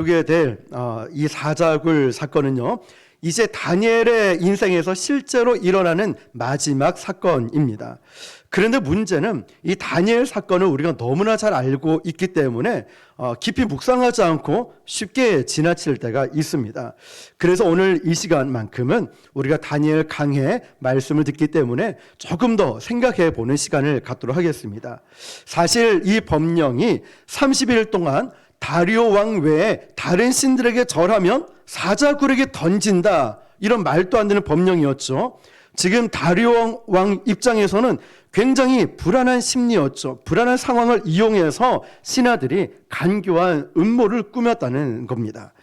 보게 될 이 사자굴 사건은요, 이제 다니엘의 인생에서 실제로 일어나는 마지막 사건입니다. 그런데 문제는 이 다니엘 사건을 우리가 너무나 잘 알고 있기 때문에 깊이 묵상하지 않고 쉽게 지나칠 때가 있습니다. 그래서 오늘 이 시간만큼은 우리가 다니엘 강해 말씀을 듣기 때문에 조금 더 생각해 보는 시간을 갖도록 하겠습니다. 사실 이 법령이 30일 동안 다리오 왕 외에 다른 신들에게 절하면 사자굴에게 던진다, 이런 말도 안 되는 법령이었죠. 지금 다리오 왕 입장에서는 굉장히 불안한 심리였죠. 불안한 상황을 이용해서 신하들이 간교한 음모를 꾸몄다는 겁니다.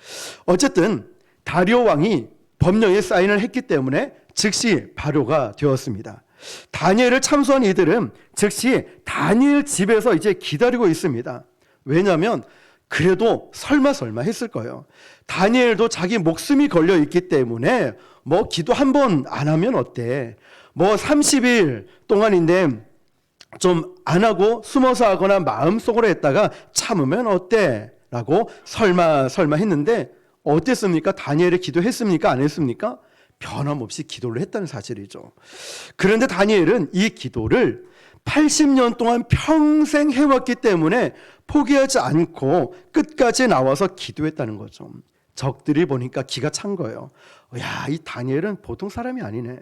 어쨌든 다리오 왕이 법령에 사인을 했기 때문에 즉시 발효가 되었습니다. 다니엘을 참수한 이들은 즉시 다니엘 집에서 이제 기다리고 있습니다. 왜냐하면 그래도 설마 했을 거예요. 다니엘도 자기 목숨이 걸려 있기 때문에 뭐 기도 한 번 안 하면 어때? 뭐 30일 동안인데 좀 안 하고 숨어서 하거나 마음속으로 했다가 참으면 어때? 라고 설마 했는데 어땠습니까? 다니엘이 기도했습니까? 안 했습니까? 변함없이 기도를 했다는 사실이죠. 그런데 다니엘은 이 기도를 80년 동안 평생 해왔기 때문에 포기하지 않고 끝까지 나와서 기도했다는 거죠. 적들이 보니까 기가 찬 거예요. 야, 이 다니엘은 보통 사람이 아니네.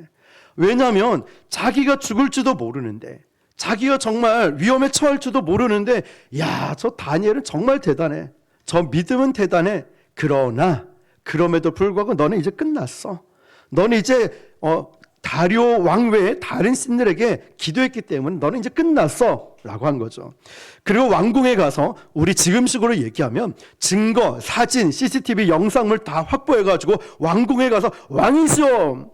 왜냐하면 자기가 죽을지도 모르는데, 자기가 정말 위험에 처할지도 모르는데, 야, 저 다니엘은 정말 대단해. 저 믿음은 대단해. 그러나 그럼에도 불구하고 너는 이제 끝났어. 너는 이제 다리오 왕 외에 다른 신들에게 기도했기 때문에 너는 이제 끝났어 라고 한 거죠. 그리고 왕궁에 가서 우리 지금식으로 얘기하면 증거, 사진, CCTV 영상물 다 확보해가지고 왕궁에 가서 왕이시여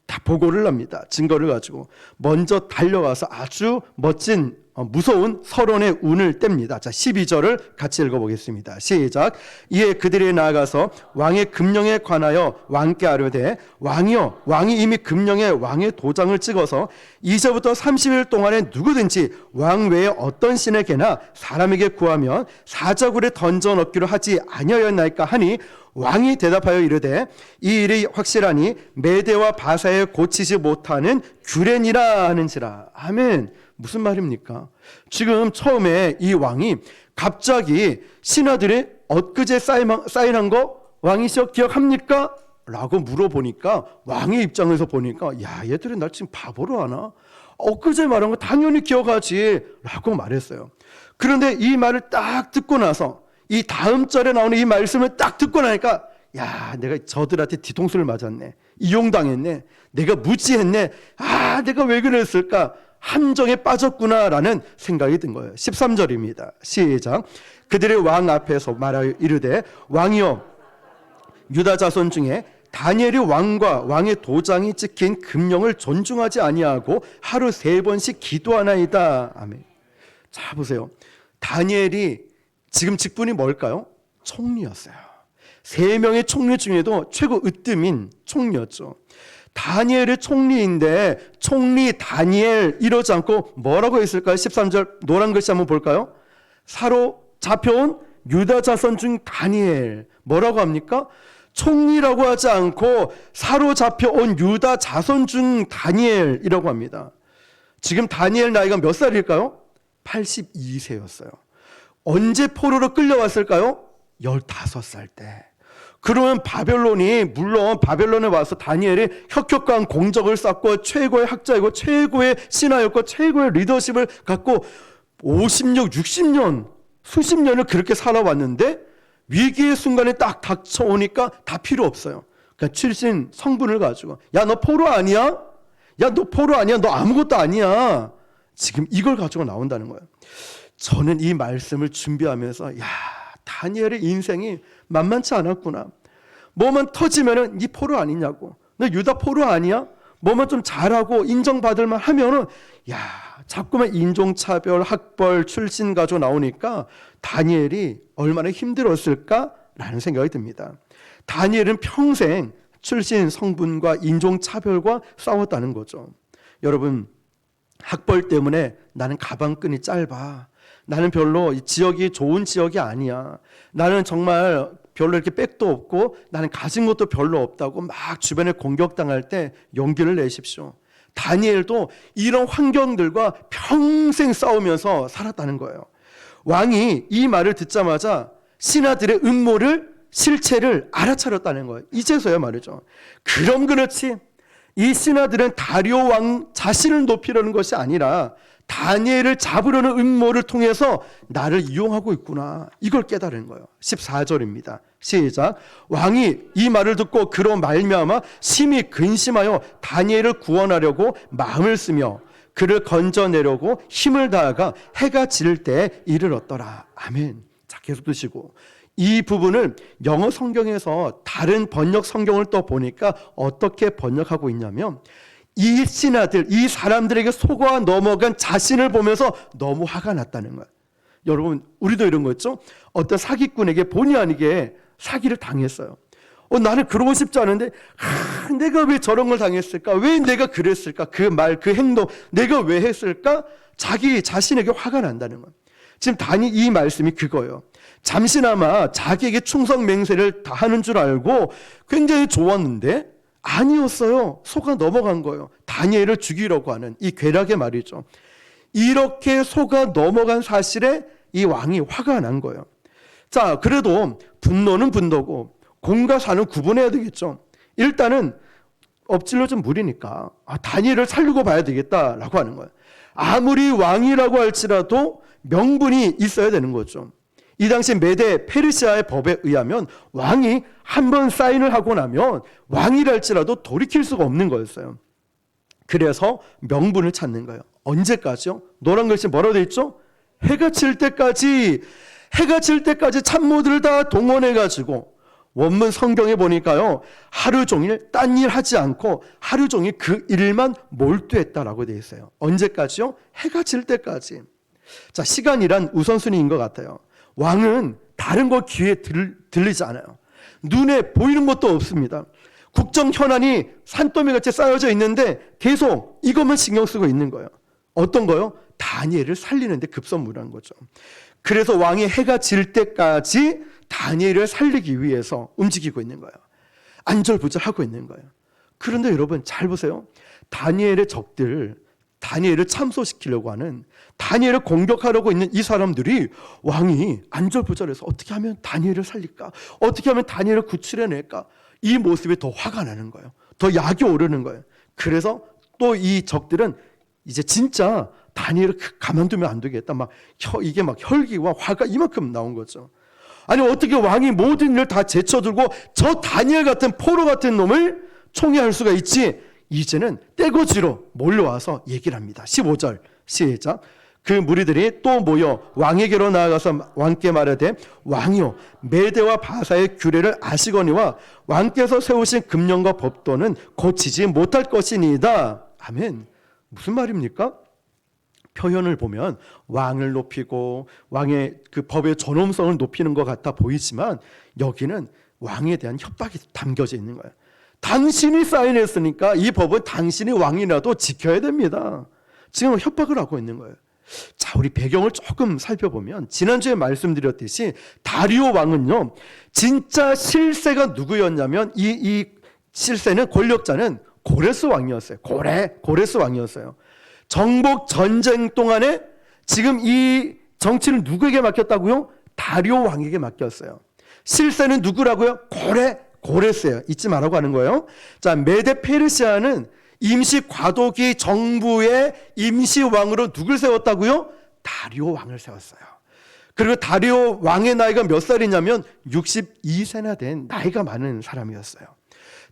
다 보고를 합니다. 증거를 가지고 먼저 달려가서 아주 멋진 무서운 서론의 운을 뗍니다. 자, 12절을 같이 읽어보겠습니다. 시작. 이에 그들이 나아가서 왕의 금령에 관하여 왕께 아뢰되 왕이여, 왕이 이미 금령에 왕의 도장을 찍어서 이제부터 30일 동안에 누구든지 왕 외에 어떤 신에게나 사람에게 구하면 사자굴에 던져 넣기로 하지 아니하였나이까 하니 왕이 대답하여 이르되 이 일이 확실하니 메대와 바사에 고치지 못하는 규례니라 하는지라. 아멘. 무슨 말입니까? 지금 처음에 이 왕이 갑자기 신하들이 엊그제 사인한 거 왕이시여 기억합니까? 라고 물어보니까 왕의 입장에서 보니까 야, 얘들이 날 지금 바보로 하나? 엊그제 말한 거 당연히 기억하지 라고 말했어요. 그런데 이 말을 딱 듣고 나서 이 다음 절에 나오는 이 말씀을 딱 듣고 나니까 야, 내가 저들한테 뒤통수를 맞았네. 이용당했네. 내가 무지했네. 아, 내가 왜 그랬을까? 함정에 빠졌구나라는 생각이 든 거예요. 13절입니다. 시작. 그들의 왕 앞에서 말하여 이르되 왕이여, 유다 자손 중에 다니엘이 왕과 왕의 도장이 찍힌 금령을 존중하지 아니하고 하루 3번씩 기도하나이다. 아멘. 자, 보세요. 다니엘이 지금 직분이 뭘까요? 총리였어요. 3명의 총리 중에도 최고 으뜸인 총리였죠. 다니엘의 총리인데 총리 다니엘 이러지 않고 뭐라고 했을까요? 13절 노란 글씨 한번 볼까요? 사로잡혀온 유다 자손 중 다니엘, 뭐라고 합니까? 총리라고 하지 않고 사로잡혀온 유다 자손 중 다니엘이라고 합니다. 지금 다니엘 나이가 몇 살일까요? 82세였어요. 언제 포로로 끌려왔을까요? 15살 때. 그러면 바벨론이, 물론 바벨론에 와서 다니엘이 혁혁한 공적을 쌓고 최고의 학자이고 최고의 신하였고 최고의 리더십을 갖고 50년, 60년, 수십 년을 그렇게 살아왔는데 위기의 순간에 딱 닥쳐오니까 다 필요 없어요. 그러니까 출신 성분을 가지고 야, 너 포로 아니야? 야, 너 포로 아니야? 너 아무것도 아니야. 지금 이걸 가지고 나온다는 거예요. 저는 이 말씀을 준비하면서 야, 다니엘의 인생이 만만치 않았구나. 뭐만 터지면은 네 포로 아니냐고. 너 유다 포로 아니야? 뭐만 좀 잘하고 인정받을만 하면은 야, 자꾸만 인종차별, 학벌, 출신 가지고 나오니까 다니엘이 얼마나 힘들었을까라는 생각이 듭니다. 다니엘은 평생 출신 성분과 인종차별과 싸웠다는 거죠. 여러분, 학벌 때문에 나는 가방끈이 짧아. 나는 별로 지역이 좋은 지역이 아니야. 나는 정말 별로 이렇게 백도 없고 나는 가진 것도 별로 없다고 막 주변에 공격당할 때 용기를 내십시오. 다니엘도 이런 환경들과 평생 싸우면서 살았다는 거예요. 왕이 이 말을 듣자마자 신하들의 음모를 실체를 알아차렸다는 거예요. 이제서야 말이죠. 그럼 그렇지, 이 신하들은 다리오 왕 자신을 높이려는 것이 아니라 다니엘을 잡으려는 음모를 통해서 나를 이용하고 있구나, 이걸 깨달은 거예요. 14절입니다. 시작. 왕이 이 말을 듣고 그로 말미암아 심히 근심하여 다니엘을 구원하려고 마음을 쓰며 그를 건져내려고 힘을 다하가 해가 질 때에 이르렀더라. 아멘. 자, 계속 드시고 이 부분을 영어 성경에서 다른 번역 성경을 또 보니까 어떻게 번역하고 있냐면, 이 신하들, 이 사람들에게 속아 넘어간 자신을 보면서 너무 화가 났다는 거예요. 여러분, 우리도 이런 거 있죠? 어떤 사기꾼에게 본의 아니게 사기를 당했어요. 나는 그러고 싶지 않은데 내가 왜 저런 걸 당했을까? 왜 내가 그랬을까? 그 말, 그 행동 내가 왜 했을까? 자기 자신에게 화가 난다는 거예요. 지금 이 말씀이 그거예요. 잠시나마 자기에게 충성 맹세를 다 하는 줄 알고 굉장히 좋았는데 아니었어요. 속아 넘어간 거예요. 다니엘을 죽이려고 하는 이 괴락의 말이죠. 이렇게 속아 넘어간 사실에 이 왕이 화가 난 거예요. 자, 그래도 분노는 분노고 공과 사는 구분해야 되겠죠. 일단은 엎질러 좀 무리니까 다니엘을 살리고 봐야 되겠다라고 하는 거예요. 아무리 왕이라고 할지라도 명분이 있어야 되는 거죠. 이 당시 메데 페르시아의 법에 의하면 왕이 한 번 사인을 하고 나면 왕이랄지라도 돌이킬 수가 없는 거였어요. 그래서 명분을 찾는 거예요. 언제까지요? 노란 글씨 뭐라고 되어 있죠? 해가 질 때까지 참모들을 다 동원해가지고, 원문 성경에 보니까요, 하루 종일 딴 일 하지 않고 하루 종일 그 일만 몰두했다라고 되어 있어요. 언제까지요? 해가 질 때까지. 자, 시간이란 우선순위인 것 같아요. 왕은 다른 거 귀에 들리지 않아요. 눈에 보이는 것도 없습니다. 국정 현안이 산더미같이 쌓여져 있는데 계속 이것만 신경 쓰고 있는 거예요. 어떤 거요? 다니엘을 살리는데 급선무라는 거죠. 그래서 왕이 해가 질 때까지 다니엘을 살리기 위해서 움직이고 있는 거예요. 안절부절하고 있는 거예요. 그런데 여러분 잘 보세요. 다니엘의 적들, 다니엘을 참소시키려고 하는, 다니엘을 공격하려고 있는 이 사람들이 왕이 안절부절해서 어떻게 하면 다니엘을 살릴까? 어떻게 하면 다니엘을 구출해낼까? 이 모습에 더 화가 나는 거예요. 더 약이 오르는 거예요. 그래서 또 이 적들은 이제 진짜 다니엘을 가만두면 안 되겠다. 이게 막 혈기와 화가 이만큼 나온 거죠. 아니, 어떻게 왕이 모든 일을 다 제쳐들고 저 다니엘 같은 포로 같은 놈을 총애할 수가 있지? 이제는 떼거지로 몰려와서 얘기를 합니다. 15절 시작. 그 무리들이 또 모여 왕에게로 나아가서 왕께 말하되, 왕이여, 메대와 바사의 규례를 아시거니와 왕께서 세우신 금령과 법도는 고치지 못할 것이니이다. 아멘. 무슨 말입니까? 표현을 보면 왕을 높이고 왕의 그 법의 존엄성을 높이는 것 같아 보이지만 여기는 왕에 대한 협박이 담겨져 있는 거예요. 당신이 사인했으니까 이 법은 당신이 왕이라도 지켜야 됩니다. 지금 협박을 하고 있는 거예요. 자, 우리 배경을 조금 살펴보면 지난주에 말씀드렸듯이 다리오 왕은요, 진짜 실세가 누구였냐면 이 실세는, 권력자는 고레스 왕이었어요. 고레스 왕이었어요. 정복 전쟁 동안에 지금 이 정치를 누구에게 맡겼다고요? 다리오 왕에게 맡겼어요. 실세는 누구라고요? 고레스예요. 잊지 말라고 하는 거예요. 자, 메데 페르시아는 임시 과도기 정부의 임시 왕으로 누굴 세웠다고요? 다리오 왕을 세웠어요. 그리고 다리오 왕의 나이가 몇 살이냐면 62세나 된 나이가 많은 사람이었어요.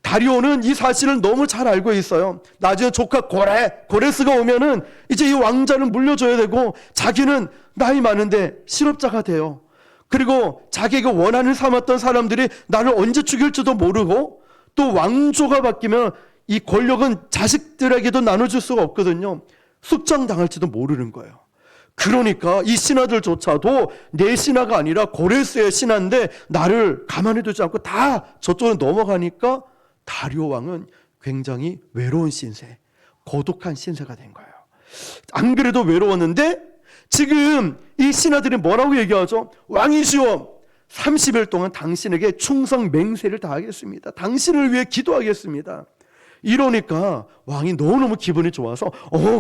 다리오는 이 사실을 너무 잘 알고 있어요. 나중에 조카 고레스가 오면은 이제 이 왕자를 물려줘야 되고, 자기는 나이 많은데 실업자가 돼요. 그리고 자기가 원한을 삼았던 사람들이 나를 언제 죽일지도 모르고, 또 왕조가 바뀌면 이 권력은 자식들에게도 나눠줄 수가 없거든요. 숙청당할지도 모르는 거예요. 그러니까 이 신하들조차도 내 신하가 아니라 고레스의 신하인데 나를 가만히 두지 않고 다 저쪽으로 넘어가니까 다리오 왕은 굉장히 외로운 신세, 고독한 신세가 된 거예요. 안 그래도 외로웠는데 지금 이 신하들이 뭐라고 얘기하죠? 왕이시오, 30일 동안 당신에게 충성 맹세를 다하겠습니다. 당신을 위해 기도하겠습니다. 이러니까 왕이 너무너무 기분이 좋아서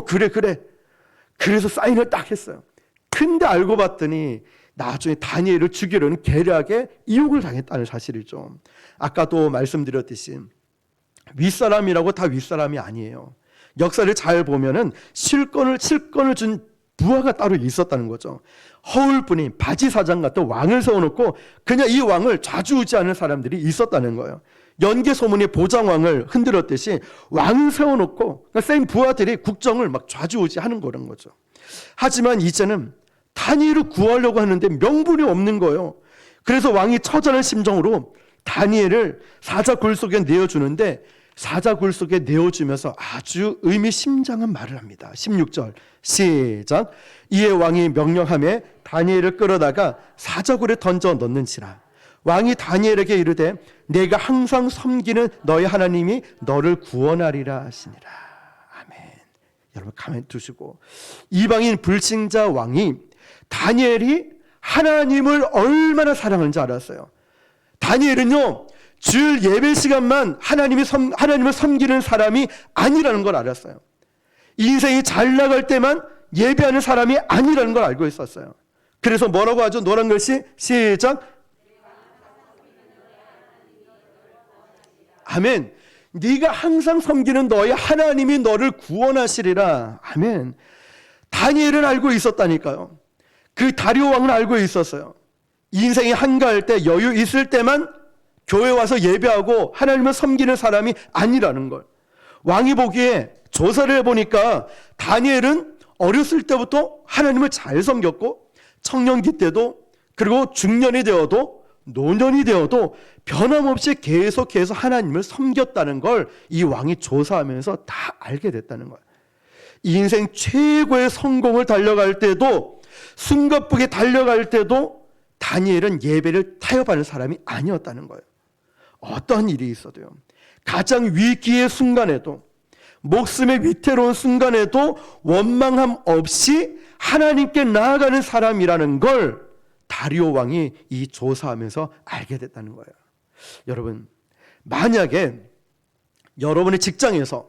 그래. 그래서 사인을 딱 했어요. 근데 알고 봤더니 나중에 다니엘을 죽이려는 계략에 이욕을 당했다는 사실이죠. 아까도 말씀드렸듯이 윗사람이라고 다 윗사람이 아니에요. 역사를 잘 보면은 실권을 준 부하가 따로 있었다는 거죠. 허울뿐인 바지사장 같은 왕을 세워놓고 그냥 이 왕을 좌지우지하는 사람들이 있었다는 거예요. 연개소문이 보장왕을 흔들었듯이 왕을 세워놓고 센 부하들이 국정을 막 좌지우지하는 거란 거죠. 하지만 이제는 다니엘을 구하려고 하는데 명분이 없는 거예요. 그래서 왕이 처절한 심정으로 다니엘을 사자굴 속에 내어주는데 사자굴 속에 내어주면서 아주 의미심장한 말을 합니다. 16절 시작. 이에 왕이 명령하며 다니엘을 끌어다가 사자굴에 던져 넣는지라. 왕이 다니엘에게 이르되 내가 항상 섬기는 너의 하나님이 너를 구원하리라 하시니라. 아멘. 여러분 가만히 두시고 이방인 불신자 왕이 다니엘이 하나님을 얼마나 사랑하는지 알았어요. 다니엘은요 주일 예배 시간만 하나님을 섬기는 사람이 아니라는 걸 알았어요. 인생이 잘 나갈 때만 예배하는 사람이 아니라는 걸 알고 있었어요. 그래서 뭐라고 하죠? 노란 글씨 시작. 아멘. 네가 항상 섬기는 너의 하나님이 너를 구원하시리라. 아멘. 다니엘은 알고 있었다니까요. 그 다리오 왕은 알고 있었어요. 인생이 한가할 때 여유 있을 때만 교회 와서 예배하고 하나님을 섬기는 사람이 아니라는 걸. 왕이 보기에 조사를 해보니까 다니엘은 어렸을 때부터 하나님을 잘 섬겼고 청년기 때도 그리고 중년이 되어도 노년이 되어도 변함없이 계속해서 하나님을 섬겼다는 걸 이 왕이 조사하면서 다 알게 됐다는 거예요. 인생 최고의 성공을 달려갈 때도 숨가쁘게 달려갈 때도 다니엘은 예배를 타협하는 사람이 아니었다는 거예요. 어떠한 일이 있어도요. 가장 위기의 순간에도 목숨의 위태로운 순간에도 원망함 없이 하나님께 나아가는 사람이라는 걸 다리오 왕이 이 조사하면서 알게 됐다는 거예요. 여러분, 만약에 여러분의 직장에서,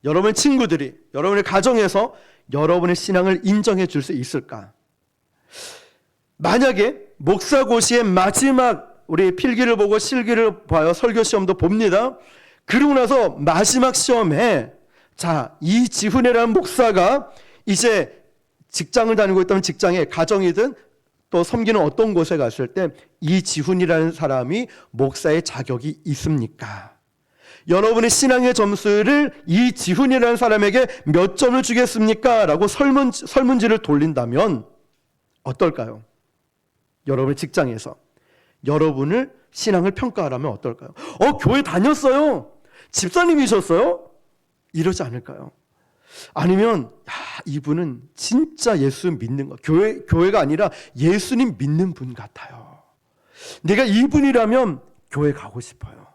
여러분의 친구들이, 여러분의 가정에서 여러분의 신앙을 인정해 줄 수 있을까? 만약에 목사고시의 마지막 우리 필기를 보고 실기를 봐요. 설교 시험도 봅니다. 그러고 나서 마지막 시험에 이지훈이라는 목사가 이제 직장을 다니고 있다면 직장에 가정이든 또 섬기는 어떤 곳에 갔을 때 이지훈이라는 사람이 목사의 자격이 있습니까? 여러분의 신앙의 점수를 이지훈이라는 사람에게 몇 점을 주겠습니까? 라고 설문지를 돌린다면 어떨까요? 여러분의 직장에서 여러분을 신앙을 평가하라면 어떨까요? 교회 다녔어요. 집사님이셨어요? 이러지 않을까요? 아니면 이분은 진짜 예수 믿는 거, 교회가 아니라 예수님 믿는 분 같아요. 내가 이분이라면 교회 가고 싶어요.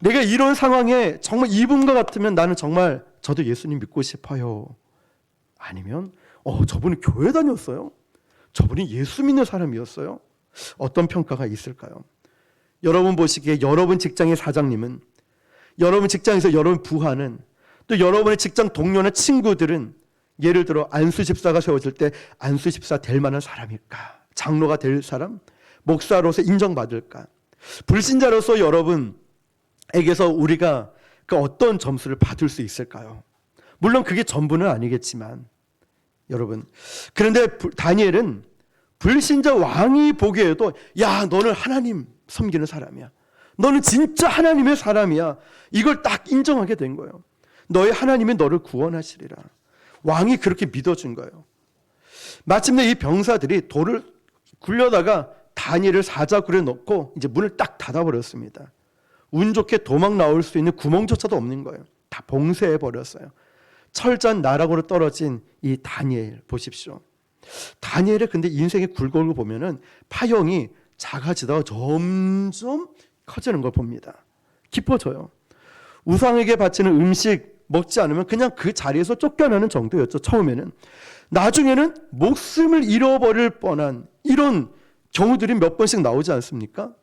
내가 이런 상황에 정말 이분과 같으면 나는 정말 저도 예수님 믿고 싶어요. 아니면 저분이 교회 다녔어요? 저분이 예수 믿는 사람이었어요? 어떤 평가가 있을까요? 여러분 보시기에 여러분 직장의 사장님은, 여러분 직장에서 여러분 부하는, 또 여러분의 직장 동료나 친구들은 예를 들어 안수집사가 세워질 때 안수집사 될 만한 사람일까? 장로가 될 사람? 목사로서 인정받을까? 불신자로서 여러분에게서 우리가 그 어떤 점수를 받을 수 있을까요? 물론 그게 전부는 아니겠지만 여러분, 그런데 다니엘은 불신자 왕이 보기에도 너는 하나님 섬기는 사람이야. 너는 진짜 하나님의 사람이야. 이걸 딱 인정하게 된 거예요. 너의 하나님이 너를 구원하시리라. 왕이 그렇게 믿어준 거예요. 마침내 이 병사들이 돌을 굴려다가 다니엘을 사자굴에 넣고 이제 문을 딱 닫아버렸습니다. 운 좋게 도망 나올 수 있는 구멍조차도 없는 거예요. 다 봉쇄해버렸어요. 철저한 나락으로 떨어진 이 다니엘 보십시오. 다니엘의 근데 인생의 굴곡을 보면은 파형이 작아지다가 점점 커지는 걸 봅니다. 깊어져요. 우상에게 바치는 음식 먹지 않으면 그냥 그 자리에서 쫓겨나는 정도였죠. 처음에는. 나중에는 목숨을 잃어버릴 뻔한 이런 경우들이 몇 번씩 나오지 않습니까?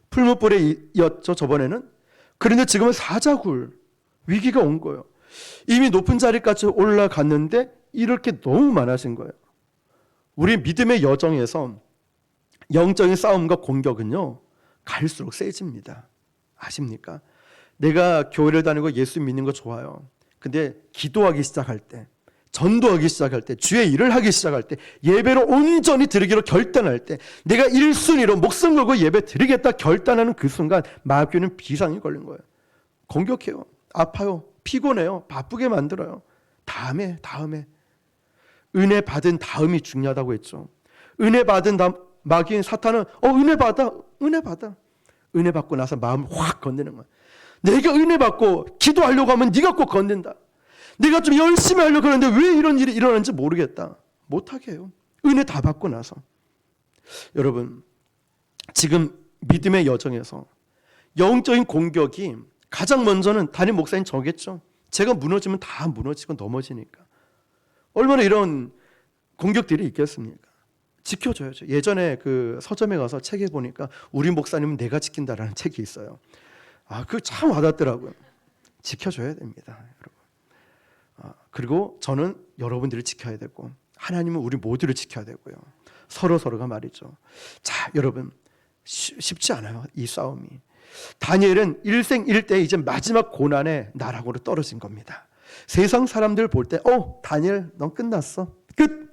풀무불에였죠, 저번에는. 그런데 지금은 사자굴 위기가 온 거예요. 이미 높은 자리까지 올라갔는데 이럴 게 너무 많아진 거예요. 우리 믿음의 여정에서 영적인 싸움과 공격은요, 갈수록 세집니다. 아십니까? 내가 교회를 다니고 예수 믿는 거 좋아요. 근데 기도하기 시작할 때, 전도하기 시작할 때, 주의 일을 하기 시작할 때, 예배로 온전히 드리기로 결단할 때, 내가 1순위로 목숨 걸고 예배 드리겠다 결단하는 그 순간 마귀는 비상이 걸린 거예요. 공격해요. 아파요. 피곤해요. 바쁘게 만들어요. 다음에. 은혜 받은 다음이 중요하다고 했죠. 은혜 받은 다음, 마귀인 사탄은 은혜 받아. 은혜 받고 나서 마음을 확 건드는 거야. 내가 은혜 받고 기도하려고 하면 네가 꼭 건든다. 내가 좀 열심히 하려고 하는데 왜 이런 일이 일어나는지 모르겠다. 못하게 해요. 은혜 다 받고 나서. 여러분, 지금 믿음의 여정에서 영적인 공격이 가장 먼저는 담임 목사님 저겠죠. 제가 무너지면 다 무너지고 넘어지니까. 얼마나 이런 공격들이 있겠습니까? 지켜줘야죠. 예전에 그 서점에 가서 책에 보니까 우리 목사님은 내가 지킨다라는 책이 있어요. 그거 참 와닿더라고요. 지켜줘야 됩니다, 여러분. 그리고 저는 여러분들을 지켜야 되고 하나님은 우리 모두를 지켜야 되고요. 서로가 말이죠. 자, 여러분, 쉽지 않아요, 이 싸움이. 다니엘은 일생일대 이제 마지막 고난의 나락으로 떨어진 겁니다. 세상 사람들 볼 때 다니엘 넌 끝났어, 끝.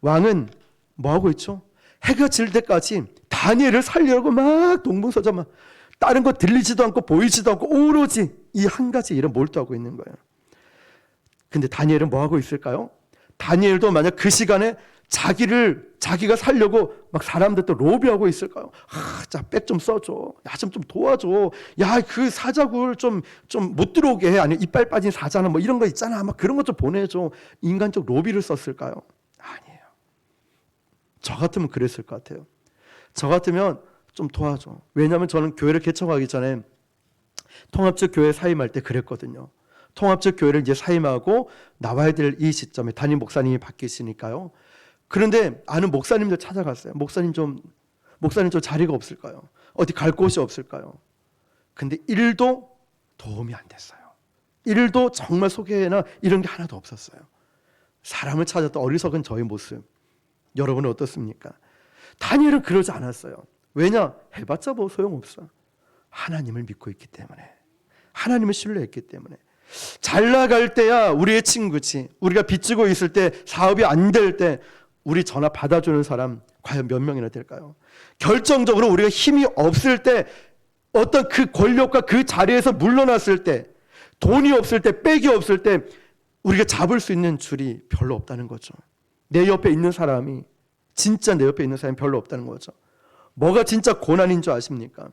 왕은 뭐하고 있죠? 해가 질 때까지 다니엘을 살리려고 막 동분서주만, 다른 거 들리지도 않고 보이지도 않고 오로지 이 한 가지 일에 몰두하고 있는 거예요. 근데 다니엘은 뭐하고 있을까요? 다니엘도 만약 그 시간에 자기가 살려고 막 사람들 또 로비하고 있을까요? 자, 백 좀 써줘. 야, 좀 도와줘. 야, 그 사자굴 좀 못 들어오게 해. 아니, 이빨 빠진 사자나 뭐 이런 거 있잖아. 막 그런 것 좀 보내줘. 인간적 로비를 썼을까요? 아니에요. 저 같으면 그랬을 것 같아요. 저 같으면 좀 도와줘. 왜냐하면 저는 교회를 개척하기 전에 통합적 교회 사임할 때 그랬거든요. 통합적 교회를 이제 사임하고 나와야 될 이 시점에 담임 목사님이 바뀌시니까요. 그런데 아는 목사님들 찾아갔어요. 목사님 좀 자리가 없을까요? 어디 갈 곳이 없을까요? 근데 1도 도움이 안 됐어요. 1도 정말 소개나 이런 게 하나도 없었어요. 사람을 찾았던 어리석은 저의 모습. 여러분은 어떻습니까? 다니엘은 그러지 않았어요. 왜냐? 해봤자 뭐 소용없어. 하나님을 믿고 있기 때문에, 하나님을 신뢰했기 때문에. 잘 나갈 때야 우리의 친구지. 우리가 빚지고 있을 때, 사업이 안 될 때 우리 전화 받아주는 사람 과연 몇 명이나 될까요? 결정적으로 우리가 힘이 없을 때, 어떤 그 권력과 그 자리에서 물러났을 때, 돈이 없을 때, 백이 없을 때 우리가 잡을 수 있는 줄이 별로 없다는 거죠. 내 옆에 있는 사람이, 진짜 내 옆에 있는 사람이 별로 없다는 거죠. 뭐가 진짜 고난인 줄 아십니까?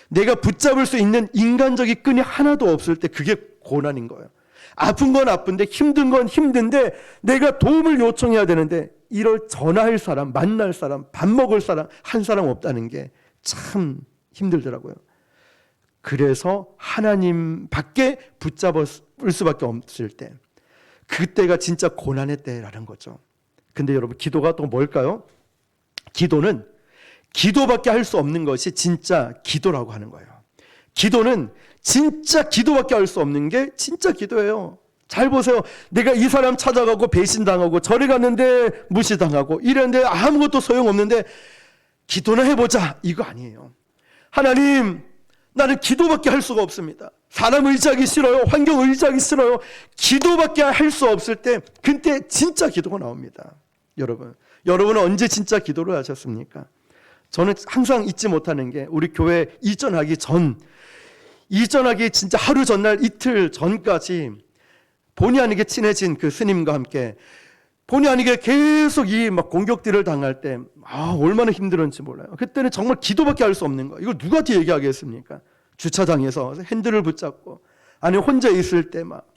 내가 붙잡을 수 있는 인간적인 끈이 하나도 없을 때 그게 고난인 거예요. 아픈 건 아픈데, 힘든 건 힘든데, 내가 도움을 요청해야 되는데 이럴 전화할 사람, 만날 사람, 밥 먹을 사람 한 사람 없다는 게 참 힘들더라고요. 그래서 하나님 밖에 붙잡을 수밖에 없을 때, 그때가 진짜 고난의 때라는 거죠. 근데 여러분, 기도가 또 뭘까요? 기도는 기도밖에 할 수 없는 것이 진짜 기도라고 하는 거예요. 기도는 진짜 기도밖에 할 수 없는 게 진짜 기도예요. 잘 보세요. 내가 이 사람 찾아가고 배신당하고, 저리 갔는데 무시당하고, 이랬는데 아무것도 소용없는데 기도나 해보자, 이거 아니에요. 하나님, 나는 기도밖에 할 수가 없습니다. 사람 의지하기 싫어요. 환경 의지하기 싫어요. 기도밖에 할 수 없을 때, 그때 진짜 기도가 나옵니다. 여러분은 언제 진짜 기도를 하셨습니까? 저는 항상 잊지 못하는 게, 우리 교회 이전하기 진짜 하루 전날, 이틀 전까지 본의 아니게 친해진 그 스님과 함께 본의 아니게 계속 이 막 공격들을 당할 때 얼마나 힘들었는지 몰라요. 그때는 정말 기도밖에 할 수 없는 거예요. 이걸 누구한테 얘기하겠습니까? 주차장에서 핸들을 붙잡고, 아니 혼자 있을 때 막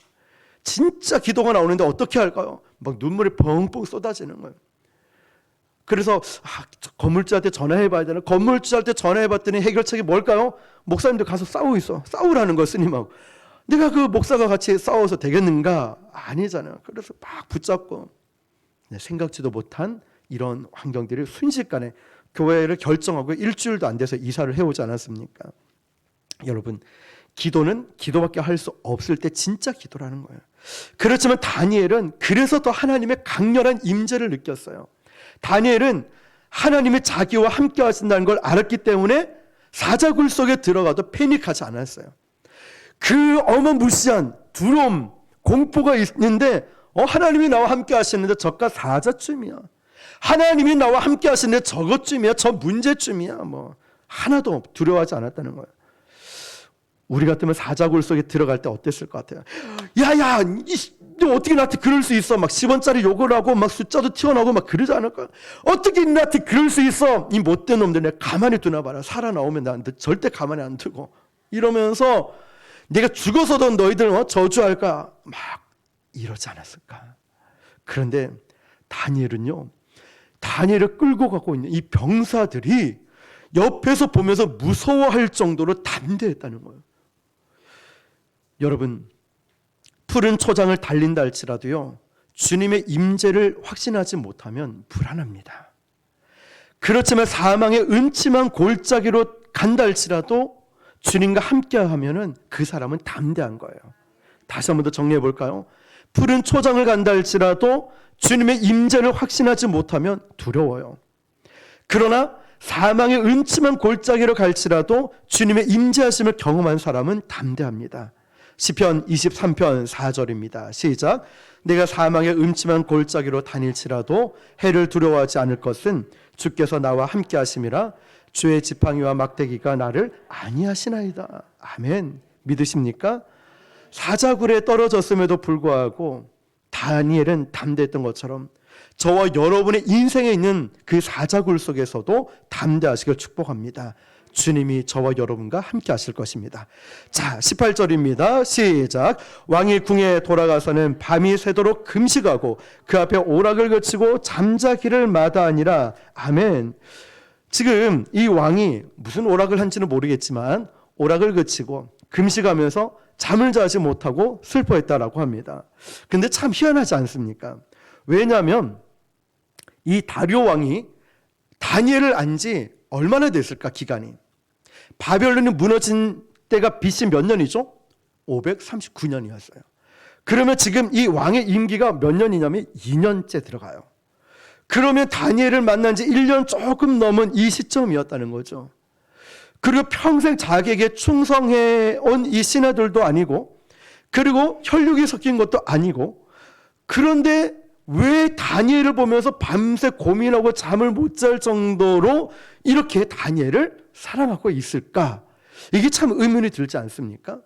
진짜 기도가 나오는데 어떻게 할까요? 막 눈물이 펑펑 쏟아지는 거예요. 그래서 건물주한테 전화해봐야 되나? 건물주한테 전화해봤더니 해결책이 뭘까요? 목사님들 가서 싸우고 있어. 싸우라는 거, 스님하고. 내가 그 목사가 같이 싸워서 되겠는가? 아니잖아요. 그래서 막 붙잡고, 생각지도 못한 이런 환경들이 순식간에 교회를 결정하고 일주일도 안 돼서 이사를 해오지 않았습니까? 여러분, 기도는 기도밖에 할 수 없을 때 진짜 기도라는 거예요. 그렇지만 다니엘은 그래서 더 하나님의 강렬한 임재를 느꼈어요. 다니엘은 하나님이 자기와 함께 하신다는 걸 알았기 때문에 사자굴 속에 들어가도 패닉하지 않았어요. 그 어마무시한 두려움, 공포가 있는데 하나님이 나와 함께 하시는데 저가 사자쯤이야. 하나님이 나와 함께 하시는데 저것쯤이야. 저 문제쯤이야. 뭐 하나도 두려워하지 않았다는 거예요. 우리 같으면 사자굴 속에 들어갈 때 어땠을 것 같아요? 야야, 너 어떻게 나한테 그럴 수 있어? 막 10원짜리 욕을 하고 막 숫자도 튀어나오고 막 그러지 않을까? 어떻게 나한테 그럴 수 있어? 이 못된 놈들 내가 가만히 두나 봐라. 살아나오면 나한테 절대 가만히 안 두고 이러면서 내가 죽어서도 너희들 저주할까? 막 이러지 않았을까? 그런데 다니엘은요, 다니엘을 끌고 가고 있는 이 병사들이 옆에서 보면서 무서워할 정도로 담대했다는 거예요. 여러분, 푸른 초장을 달린다 할지라도요, 주님의 임재를 확신하지 못하면 불안합니다. 그렇지만 사망의 음침한 골짜기로 간다 할지라도 주님과 함께 하면은 그 사람은 담대한 거예요. 다시 한 번 더 정리해 볼까요? 푸른 초장을 간다 할지라도 주님의 임재를 확신하지 못하면 두려워요. 그러나 사망의 음침한 골짜기로 갈지라도 주님의 임재하심을 경험한 사람은 담대합니다. 시편 23편 4절입니다. 시작. 내가 사망의 음침한 골짜기로 다닐지라도 해를 두려워하지 않을 것은 주께서 나와 함께 하심이라. 주의 지팡이와 막대기가 나를 안위하시나이다. 아멘. 믿으십니까? 사자굴에 떨어졌음에도 불구하고 다니엘은 담대했던 것처럼 저와 여러분의 인생에 있는 그 사자굴 속에서도 담대하시길 축복합니다. 주님이 저와 여러분과 함께 하실 것입니다. 자, 18절입니다. 시작. 왕이 궁에 돌아가서는 밤이 새도록 금식하고 그 앞에 오락을 거치고 잠자기를 마다하니라. 아멘. 지금 이 왕이 무슨 오락을 한지는 모르겠지만 오락을 거치고 금식하면서 잠을 자지 못하고 슬퍼했다라고 합니다. 근데 참 희한하지 않습니까? 왜냐하면 이 다리오 왕이 다니엘을 안 지 얼마나 됐을까, 기간이? 바벨론이 무너진 때가 BC 몇 년이죠? 539년이었어요. 그러면 지금 이 왕의 임기가 몇 년이냐면 2년째 들어가요. 그러면 다니엘을 만난 지 1년 조금 넘은 이 시점이었다는 거죠. 그리고 평생 자기에게 충성해온 이 신하들도 아니고, 그리고 혈육이 섞인 것도 아니고, 그런데 왜 다니엘을 보면서 밤새 고민하고 잠을 못 잘 정도로 이렇게 다니엘을 사랑하고 있을까? 이게 참 의문이 들지 않습니까?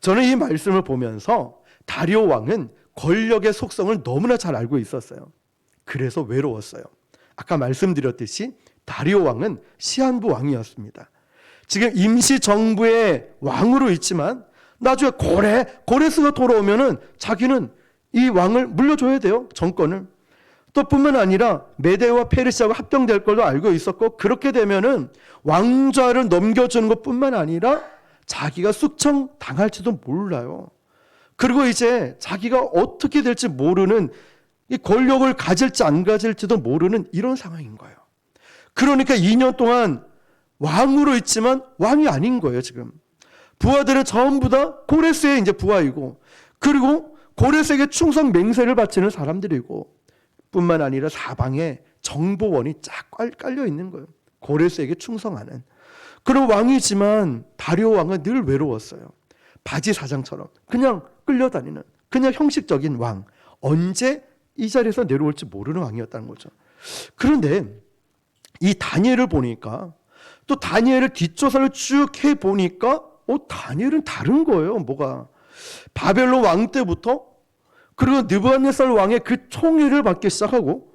저는 이 말씀을 보면서 다리오 왕은 권력의 속성을 너무나 잘 알고 있었어요. 그래서 외로웠어요. 아까 말씀드렸듯이 다리오 왕은 시한부 왕이었습니다. 지금 임시정부의 왕으로 있지만 나중에 고레스가 돌아오면은 자기는 이 왕을 물려줘야 돼요. 정권을. 또 뿐만 아니라 메데와 페르시아가 합병될 걸도 알고 있었고, 그렇게 되면은 왕좌를 넘겨주는 것뿐만 아니라 자기가 숙청당할지도 몰라요. 그리고 이제 자기가 어떻게 될지 모르는, 이 권력을 가질지 안 가질지도 모르는 이런 상황인 거예요. 그러니까 2년 동안 왕으로 있지만 왕이 아닌 거예요, 지금. 부하들은 전부 다 고레스의 이제 부하이고, 그리고 고레스에게 충성 맹세를 바치는 사람들이고, 뿐만 아니라 사방에 정보원이 쫙 깔려 있는 거예요. 고레스에게 충성하는. 그런 왕이지만 다리오 왕은 늘 외로웠어요. 바지 사장처럼 그냥 끌려다니는, 그냥 형식적인 왕. 언제 이 자리에서 내려올지 모르는 왕이었다는 거죠. 그런데 이 다니엘을 보니까, 또 다니엘을 뒷조사를 쭉 해보니까 다니엘은 다른 거예요. 뭐가? 바벨론 왕 때부터, 그리고 느부갓네살 왕의 그 총애를 받기 시작하고,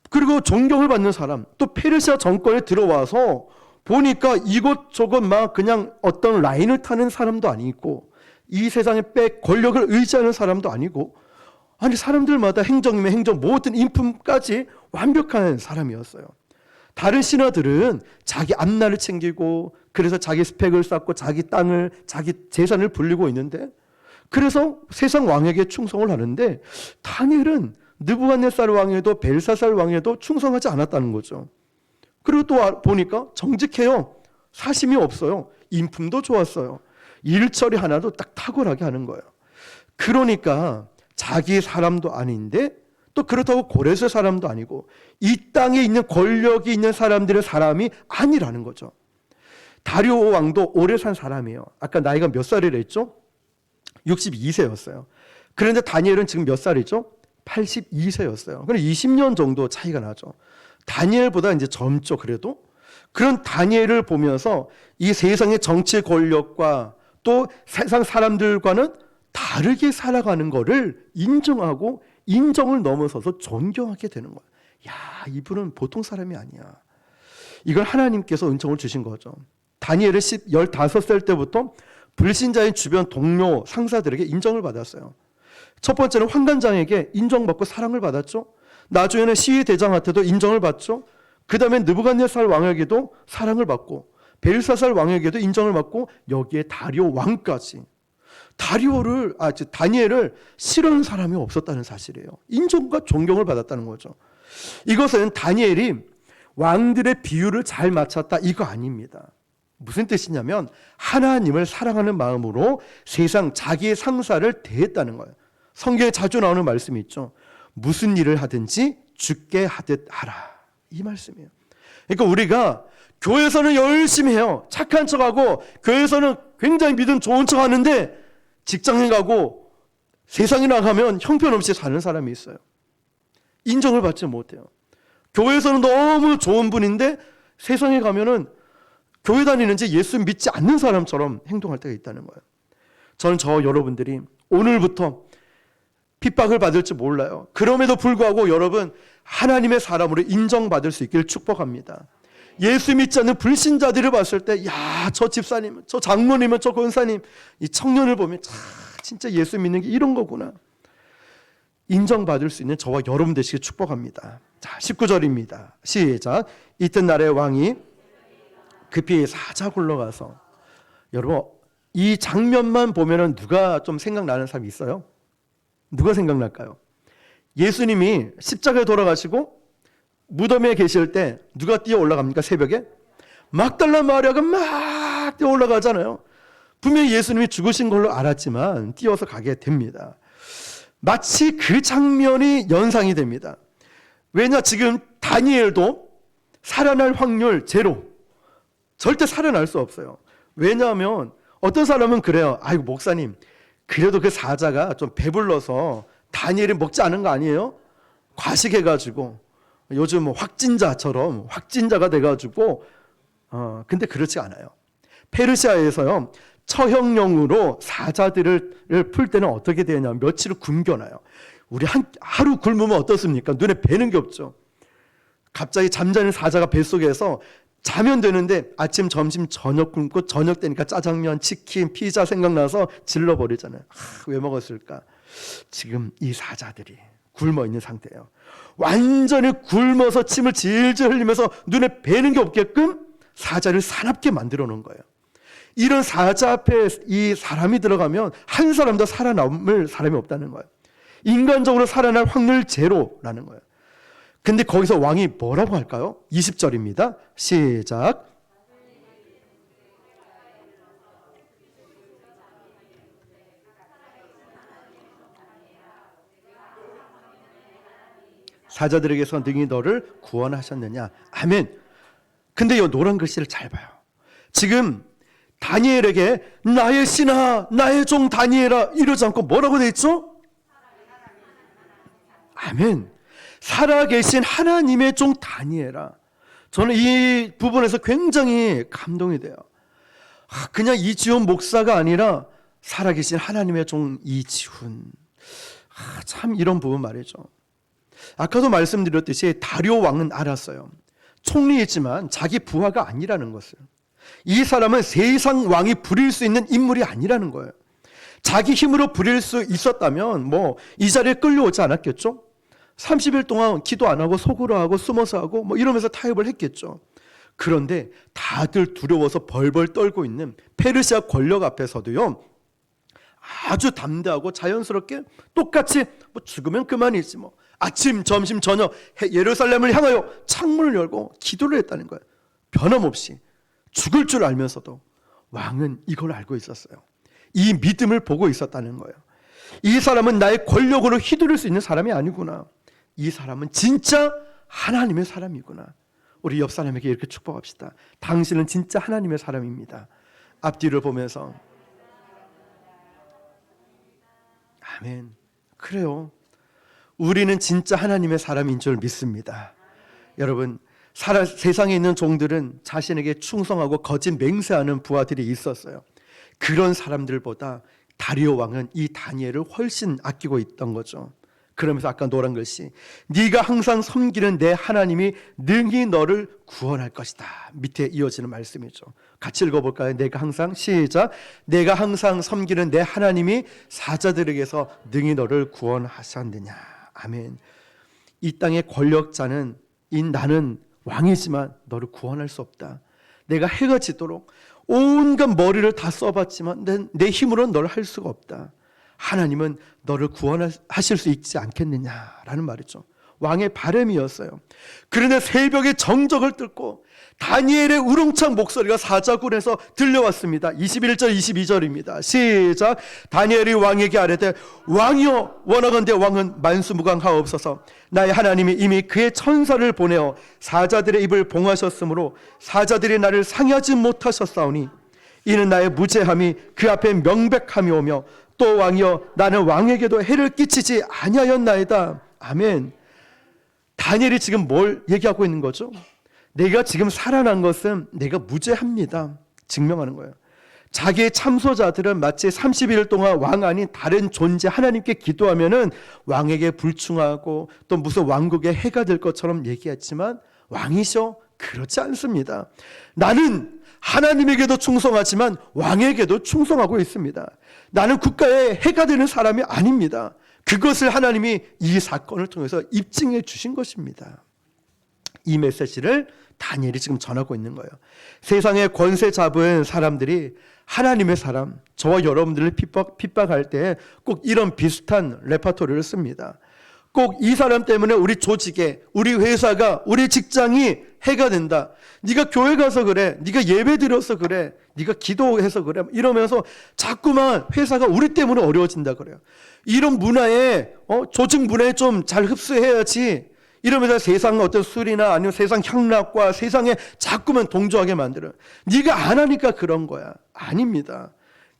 그리고 존경을 받는 사람, 또 페르시아 정권에 들어와서 보니까 이곳저곳 막 그냥 어떤 라인을 타는 사람도 아니고, 이 세상에 권력을 의지하는 사람도 아니고, 아니 사람들마다 행정이면 행정, 모든 인품까지 완벽한 사람이었어요. 다른 신하들은 자기 앞날을 챙기고, 그래서 자기 스펙을 쌓고 자기 땅을, 자기 재산을 불리고 있는데, 그래서 세상 왕에게 충성을 하는데 다니엘은 느부갓네살 왕에도 벨사살 왕에도 충성하지 않았다는 거죠. 그리고 또 보니까 정직해요. 사심이 없어요. 인품도 좋았어요. 일처리 하나도 딱 탁월하게 하는 거예요. 그러니까 자기 사람도 아닌데 또 그렇다고 고레스 사람도 아니고 이 땅에 있는 권력이 있는 사람들의 사람이 아니라는 거죠. 다리오 왕도 오래 산 사람이에요. 아까 나이가 몇 살이라 했죠? 62세였어요. 그런데 다니엘은 지금 몇 살이죠? 82세였어요. 그럼 20년 정도 차이가 나죠. 다니엘보다 이제 젊죠, 그래도. 그런 다니엘을 보면서 이 세상의 정치 권력과 또 세상 사람들과는 다르게 살아가는 것을 인정하고 인정을 넘어서서 존경하게 되는 거예요. 야, 이분은 보통 사람이 아니야. 이걸 하나님께서 은총을 주신 거죠. 다니엘은 15살 때부터 불신자인 주변 동료 상사들에게 인정을 받았어요. 첫 번째는 환관장에게 인정받고 사랑을 받았죠. 나중에는 시위대장한테도 인정을 받죠. 그 다음에 느부갓네살 왕에게도 사랑을 받고 벨사살 왕에게도 인정을 받고 여기에 다리오 왕까지. 다니엘을 싫어하는 사람이 없었다는 사실이에요. 인정과 존경을 받았다는 거죠. 이것은 다니엘이 왕들의 비율을 잘 맞췄다 이거 아닙니다. 무슨 뜻이냐면 하나님을 사랑하는 마음으로 세상 자기의 상사를 대했다는 거예요. 성경에 자주 나오는 말씀이 있죠. 무슨 일을 하든지 주께 하듯 하라. 이 말씀이에요. 그러니까 우리가 교회에서는 열심히 해요. 착한 척하고 교회에서는 굉장히 믿음 좋은 척하는데 직장에 가고 세상에 나가면 형편없이 사는 사람이 있어요. 인정을 받지 못해요. 교회에서는 너무 좋은 분인데 세상에 가면은 교회 다니는지 예수 믿지 않는 사람처럼 행동할 때가 있다는 거예요. 저는 여러분들이 오늘부터 핍박을 받을지 몰라요. 그럼에도 불구하고 여러분 하나님의 사람으로 인정받을 수 있기를 축복합니다. 예수 믿지 않는 불신자들을 봤을 때 야, 저 집사님, 저 장로님은 저 권사님, 이 청년을 보면 진짜 예수 믿는 게 이런 거구나. 인정받을 수 있는 저와 여러분 되시길 축복합니다. 자, 19절입니다. 시작. 이튿날에 왕이 급히 사자 굴러가서, 여러분 이 장면만 보면은 누가 좀 생각나는 사람이 있어요? 누가 생각날까요? 예수님이 십자가에 돌아가시고 무덤에 계실 때 누가 뛰어 올라갑니까? 새벽에? 막달라 마리아가 막 뛰어 올라가잖아요. 분명히 예수님이 죽으신 걸로 알았지만 뛰어서 가게 됩니다. 마치 그 장면이 연상이 됩니다. 왜냐, 지금 다니엘도 살아날 확률 제로. 절대 살아날 수 없어요. 왜냐하면 어떤 사람은 그래요. 아이고 목사님, 그래도 그 사자가 좀 배불러서 다니엘이 먹지 않은 거 아니에요? 과식해가지고 요즘 확진자처럼 확진자가 돼가지고 근데 그렇지 않아요. 페르시아에서요 처형령으로 사자들을 풀 때는 어떻게 되냐면 며칠을 굶겨놔요. 우리 하루 굶으면 어떻습니까? 눈에 뵈는 게 없죠. 갑자기 잠자는 사자가 뱃속에서 자면 되는데 아침, 점심, 저녁 굶고 저녁 되니까 짜장면, 치킨, 피자 생각나서 질러버리잖아요. 왜 먹었을까? 지금 이 사자들이 굶어 있는 상태예요. 완전히 굶어서 침을 질질 흘리면서 눈에 뵈는 게 없게끔 사자를 사납게 만들어 놓은 거예요. 이런 사자 앞에 이 사람이 들어가면 한 사람도 살아남을 사람이 없다는 거예요. 인간적으로 살아날 확률 제로라는 거예요. 근데 거기서 왕이 뭐라고 할까요? 20절입니다. 시작. 사자들에게서 능히 너를 구원하셨느냐. 아멘. 근데 이 노란 글씨를 잘 봐요. 지금 다니엘에게 나의 신하, 나의 종 다니엘아 이러지 않고 뭐라고 돼 있죠? 아멘. 살아계신 하나님의 종 다니엘아. 저는 이 부분에서 굉장히 감동이 돼요. 그냥 이지훈 목사가 아니라 살아계신 하나님의 종 이지훈. 참 이런 부분 말이죠. 아까도 말씀드렸듯이 다리오 왕은 알았어요. 총리이지만 자기 부하가 아니라는 것을. 이 사람은 세상 왕이 부릴 수 있는 인물이 아니라는 거예요. 자기 힘으로 부릴 수 있었다면 이 자리에 끌려오지 않았겠죠? 30일 동안 기도 안 하고 속으로 하고 숨어서 하고 이러면서 타협을 했겠죠. 그런데 다들 두려워서 벌벌 떨고 있는 페르시아 권력 앞에서도요 아주 담대하고 자연스럽게 똑같이 죽으면 그만이지 아침, 점심, 저녁 예루살렘을 향하여 창문을 열고 기도를 했다는 거예요. 변함없이. 죽을 줄 알면서도 왕은 이걸 알고 있었어요. 이 믿음을 보고 있었다는 거예요. 이 사람은 나의 권력으로 휘두를 수 있는 사람이 아니구나. 이 사람은 진짜 하나님의 사람이구나. 우리 옆 사람에게 이렇게 축복합시다. 당신은 진짜 하나님의 사람입니다. 앞뒤를 보면서 아멘. 그래요. 우리는 진짜 하나님의 사람인 줄 믿습니다. 여러분, 세상에 있는 종들은 자신에게 충성하고 거짓 맹세하는 부하들이 있었어요. 그런 사람들보다 다리오 왕은 이 다니엘을 훨씬 아끼고 있던 거죠. 그러면서 아까 노란 글씨, 네가 항상 섬기는 내 하나님이 능히 너를 구원할 것이다. 밑에 이어지는 말씀이죠. 같이 읽어볼까요? 내가 항상, 시작. 내가 항상 섬기는 내 하나님이 사자들에게서 능히 너를 구원하셨느냐. 아멘. 이 땅의 권력자는 나는 왕이지만 너를 구원할 수 없다. 내가 해가 지도록 온갖 머리를 다 써봤지만 내 힘으로는 너를 할 수가 없다. 하나님은 너를 구원하실 수 있지 않겠느냐라는 말이죠. 왕의 바람이었어요. 그런데 새벽에 정적을 뚫고 다니엘의 우렁찬 목소리가 사자굴에서 들려왔습니다. 21절 22절입니다. 시작. 다니엘이 왕에게 아뢰되 왕이여 원하건대 왕은 만수무강하옵소서. 나의 하나님이 이미 그의 천사를 보내어 사자들의 입을 봉하셨으므로 사자들이 나를 상하지 못하셨사오니 이는 나의 무죄함이 그 앞에 명백함이 오며 또 왕이여 나는 왕에게도 해를 끼치지 아니하였나이다. 아멘. 다니엘이 지금 뭘 얘기하고 있는 거죠? 내가 지금 살아난 것은 내가 무죄합니다. 증명하는 거예요. 자기의 참소자들은 마치 30일 동안 왕 아닌 다른 존재 하나님께 기도하면은 왕에게 불충하고 또 무슨 왕국의 해가 될 것처럼 얘기했지만 왕이셔? 그렇지 않습니다. 나는 하나님에게도 충성하지만 왕에게도 충성하고 있습니다. 나는 국가의 해가 되는 사람이 아닙니다. 그것을 하나님이 이 사건을 통해서 입증해 주신 것입니다. 이 메시지를 다니엘이 지금 전하고 있는 거예요. 세상의 권세 잡은 사람들이 하나님의 사람, 저와 여러분들을 핍박할 때 꼭 이런 비슷한 레퍼토리를 씁니다. 꼭 이 사람 때문에 우리 조직에, 우리 회사가, 우리 직장이 해가 된다. 네가 교회 가서 그래. 네가 예배 드려서 그래. 네가 기도해서 그래. 이러면서 자꾸만 회사가 우리 때문에 어려워진다 그래요. 이런 문화에 조직 문화에 좀 잘 흡수해야지. 이러면서 세상 어떤 술이나 아니면 세상 향락과 세상에 자꾸만 동조하게 만들어요. 네가 안 하니까 그런 거야. 아닙니다.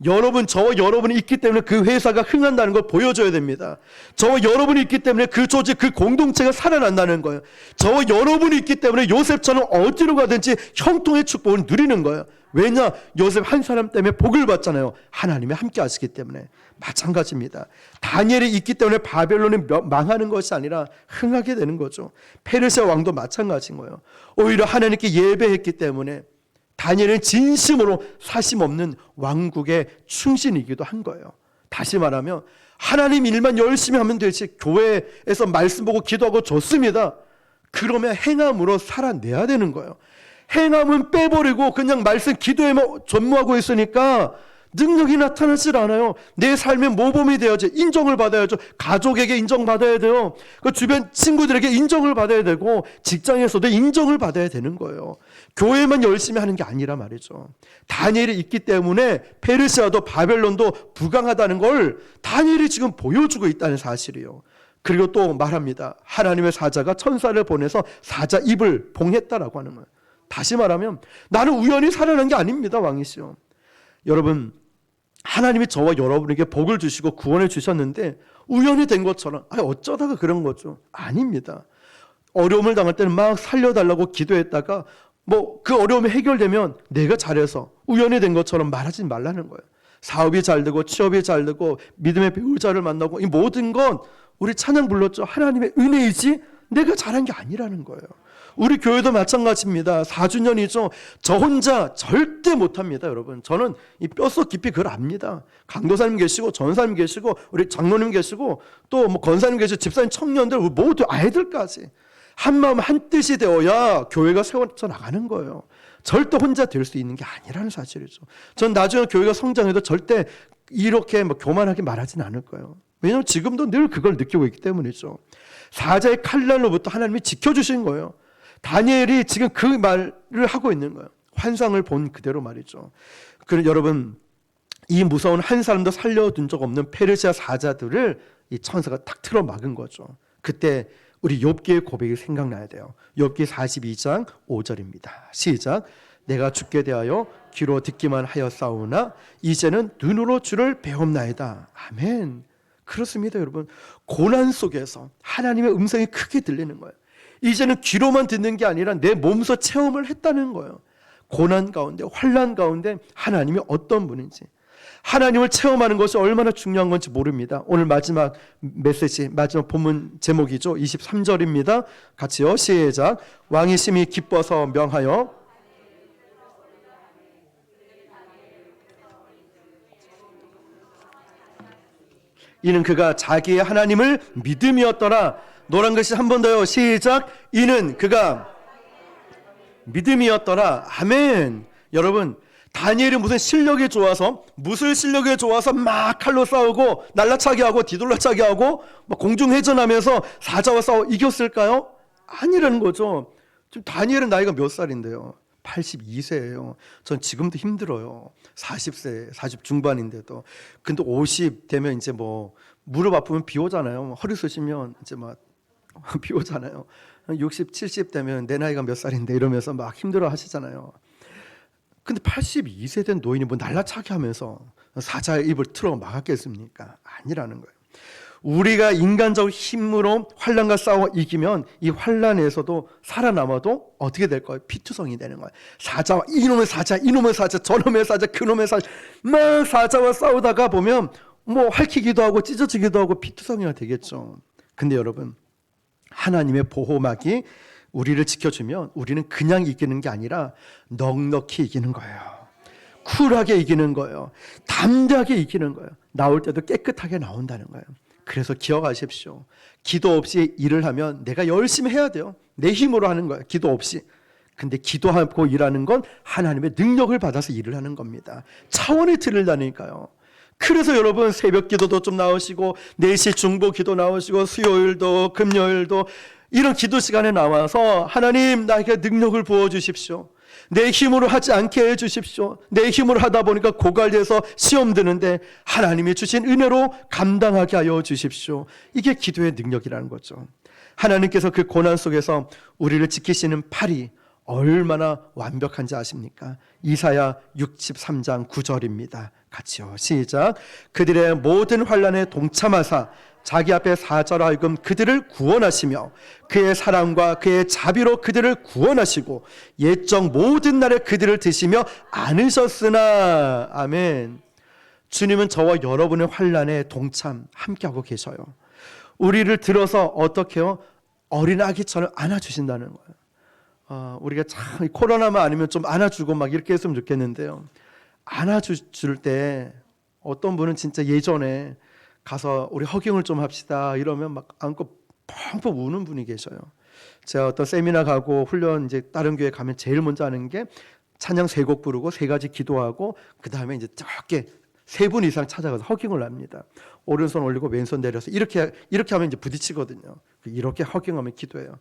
여러분, 저와 여러분이 있기 때문에 그 회사가 흥한다는 걸 보여줘야 됩니다. 저와 여러분이 있기 때문에 그 조직, 그 공동체가 살아난다는 거예요. 저와 여러분이 있기 때문에 요셉처럼 어디로 가든지 형통의 축복을 누리는 거예요. 왜냐? 요셉 한 사람 때문에 복을 받잖아요. 하나님이 함께 하시기 때문에. 마찬가지입니다. 다니엘이 있기 때문에 바벨론이 망하는 것이 아니라 흥하게 되는 거죠. 페르시아 왕도 마찬가지인 거예요. 오히려 하나님께 예배했기 때문에 다니엘은 진심으로 사심 없는 왕국의 충신이기도 한 거예요. 다시 말하면 하나님 일만 열심히 하면 되지 교회에서 말씀 보고 기도하고 좋습니다. 그러면 행함으로 살아내야 되는 거예요. 행함은 빼버리고 그냥 말씀 기도에만 전무하고 있으니까 능력이 나타나질 않아요. 내 삶의 모범이 되어야지. 인정을 받아야죠. 가족에게 인정받아야 돼요. 그 주변 친구들에게 인정을 받아야 되고 직장에서도 인정을 받아야 되는 거예요. 교회만 열심히 하는 게 아니라 말이죠. 다니엘이 있기 때문에 페르시아도 바벨론도 부강하다는 걸 다니엘이 지금 보여주고 있다는 사실이에요. 그리고 또 말합니다. 하나님의 사자가 천사를 보내서 사자 입을 봉했다라고 하는 거예요. 다시 말하면 나는 우연히 살아난 게 아닙니다. 왕이시여. 여러분, 하나님이 저와 여러분에게 복을 주시고 구원을 주셨는데 우연히 된 것처럼 어쩌다가 그런 거죠. 아닙니다. 어려움을 당할 때는 막 살려달라고 기도했다가 그 어려움이 해결되면 내가 잘해서 우연히 된 것처럼 말하지 말라는 거예요. 사업이 잘 되고 취업이 잘 되고 믿음의 배우자를 만나고 이 모든 건 우리 찬양 불렀죠. 하나님의 은혜이지 내가 잘한 게 아니라는 거예요. 우리 교회도 마찬가지입니다. 4주년이죠. 저 혼자 절대 못합니다, 여러분. 저는 이 뼛속 깊이 그걸 압니다. 강도사님 계시고 전사님 계시고 우리 장로님 계시고 또 권사님 계시고 집사님 청년들 모두 아이들까지 한마음 한뜻이 되어야 교회가 세워져 나가는 거예요. 절대 혼자 될 수 있는 게 아니라는 사실이죠. 전 나중에 교회가 성장해도 절대 이렇게 교만하게 말하진 않을 거예요. 왜냐하면 지금도 늘 그걸 느끼고 있기 때문이죠. 사자의 칼날로부터 하나님이 지켜주신 거예요. 다니엘이 지금 그 말을 하고 있는 거예요. 환상을 본 그대로 말이죠. 그리고 여러분, 이 무서운 한 사람도 살려둔 적 없는 페르시아 사자들을 이 천사가 탁 틀어 막은 거죠. 그때 우리 욥기의 고백이 생각나야 돼요. 욥기 42장 5절입니다. 시작. 내가 주께 대하여 귀로 듣기만 하였사오나 이제는 눈으로 주를 배움나이다. 아멘. 그렇습니다, 여러분. 고난 속에서 하나님의 음성이 크게 들리는 거예요. 이제는 귀로만 듣는 게 아니라 내 몸소 체험을 했다는 거예요. 고난 가운데, 환난 가운데 하나님이 어떤 분인지, 하나님을 체험하는 것이 얼마나 중요한 건지 모릅니다. 오늘 마지막 메시지, 마지막 본문 제목이죠. 23절입니다. 같이요. 시작. 왕이 심히 기뻐서 명하여 이는 그가 자기의 하나님을 믿음이었더라. 노란 글씨 한 번 더요. 시작. 이는 그가 믿음이었더라. 아멘. 여러분, 다니엘이 무슨 실력이 좋아서, 무술 실력이 좋아서 막 칼로 싸우고 날라차게 하고 뒤돌라차게 하고 막 공중회전하면서 사자와 싸워 이겼을까요? 아니라는 거죠. 지금 다니엘은 나이가 몇 살인데요? 82세예요. 전 지금도 힘들어요. 40세, 40 중반인데도. 근데 50 되면 이제 뭐 무릎 아프면 비 오잖아요. 허리 쑤시면 이제 막 비 오잖아요. 60, 70 되면 내 나이가 몇 살인데 이러면서 막 힘들어 하시잖아요. 근데 82세 된 노인이 뭐 날라차게 하면서 사자의 입을 틀어 막았겠습니까? 아니라는 거예요. 우리가 인간적 힘으로 환난과 싸워 이기면 이 환난에서도 살아남아도 어떻게 될 거예요? 피투성이 되는 거예요. 사자와 이놈의 사자, 이놈의 사자, 저놈의 사자, 그놈의 사자, 막 사자와 싸우다가 보면 뭐 핥히기도 하고 찢어지기도 하고 피투성이가 되겠죠. 근데 여러분, 하나님의 보호막이 우리를 지켜주면 우리는 그냥 이기는 게 아니라 넉넉히 이기는 거예요. 쿨하게 이기는 거예요. 담대하게 이기는 거예요. 나올 때도 깨끗하게 나온다는 거예요. 그래서 기억하십시오. 기도 없이 일을 하면 내가 열심히 해야 돼요. 내 힘으로 하는 거예요. 기도 없이. 근데 기도하고 일하는 건 하나님의 능력을 받아서 일을 하는 겁니다. 차원의 틀을 나니까요. 그래서 여러분, 새벽 기도도 좀 나오시고 4시 중보 기도 나오시고 수요일도 금요일도 이런 기도 시간에 나와서 하나님 나에게 능력을 부어주십시오. 내 힘으로 하지 않게 해주십시오. 내 힘으로 하다 보니까 고갈돼서 시험 드는데 하나님이 주신 은혜로 감당하게 하여 주십시오. 이게 기도의 능력이라는 거죠. 하나님께서 그 고난 속에서 우리를 지키시는 팔이 얼마나 완벽한지 아십니까? 이사야 63장 9절입니다. 같이요. 시작. 그들의 모든 환난에 동참하사 자기 앞에 사자로 하여금 그들을 구원하시며 그의 사랑과 그의 자비로 그들을 구원하시고 옛적 모든 날에 그들을 드시며 안으셨으나. 아멘. 주님은 저와 여러분의 환난에 동참 함께하고 계셔요. 우리를 들어서 어떻게 해요? 어린아기처럼 안아주신다는 거예요. 우리가 참 코로나만 아니면 좀 안아주고 막 이렇게 했으면 좋겠는데요. 안아줄 때 어떤 분은 진짜 예전에 가서 우리 허경을 좀 합시다 이러면 막 안고 펑펑 우는 분이 계셔요. 제가 어떤 세미나 가고 훈련 이제 다른 교회 가면 제일 먼저 하는 게 찬양 3곡 부르고 3가지 기도하고 그 다음에 이제 적게 3분 이상 찾아가서 허경을 합니다. 오른손 올리고 왼손 내려서 이렇게 하면 이제 부딪히거든요. 이렇게 허경하면 기도해요.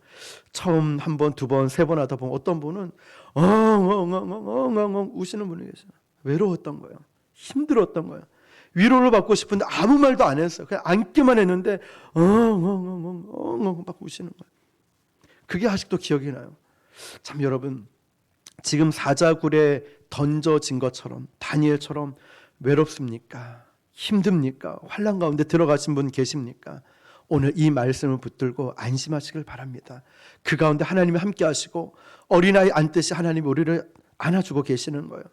처음 한 번, 2번, 3번 하다 보면 어떤 분은 엉엉엉엉엉엉 우시는 분이 계셔요. 외로웠던 거예요. 힘들었던 거예요. 위로를 받고 싶은데 아무 말도 안 했어요. 그냥 앉기만 했는데 엉엉엉엉엉 막 우시는 거예요. 그게 아직도 기억이 나요. 참 여러분, 지금 사자굴에 던져진 것처럼 다니엘처럼 외롭습니까? 힘듭니까? 환난 가운데 들어가신 분 계십니까? 오늘 이 말씀을 붙들고 안심하시길 바랍니다. 그 가운데 하나님이 함께 하시고 어린아이 안듯이 하나님이 우리를 안아주고 계시는 거예요.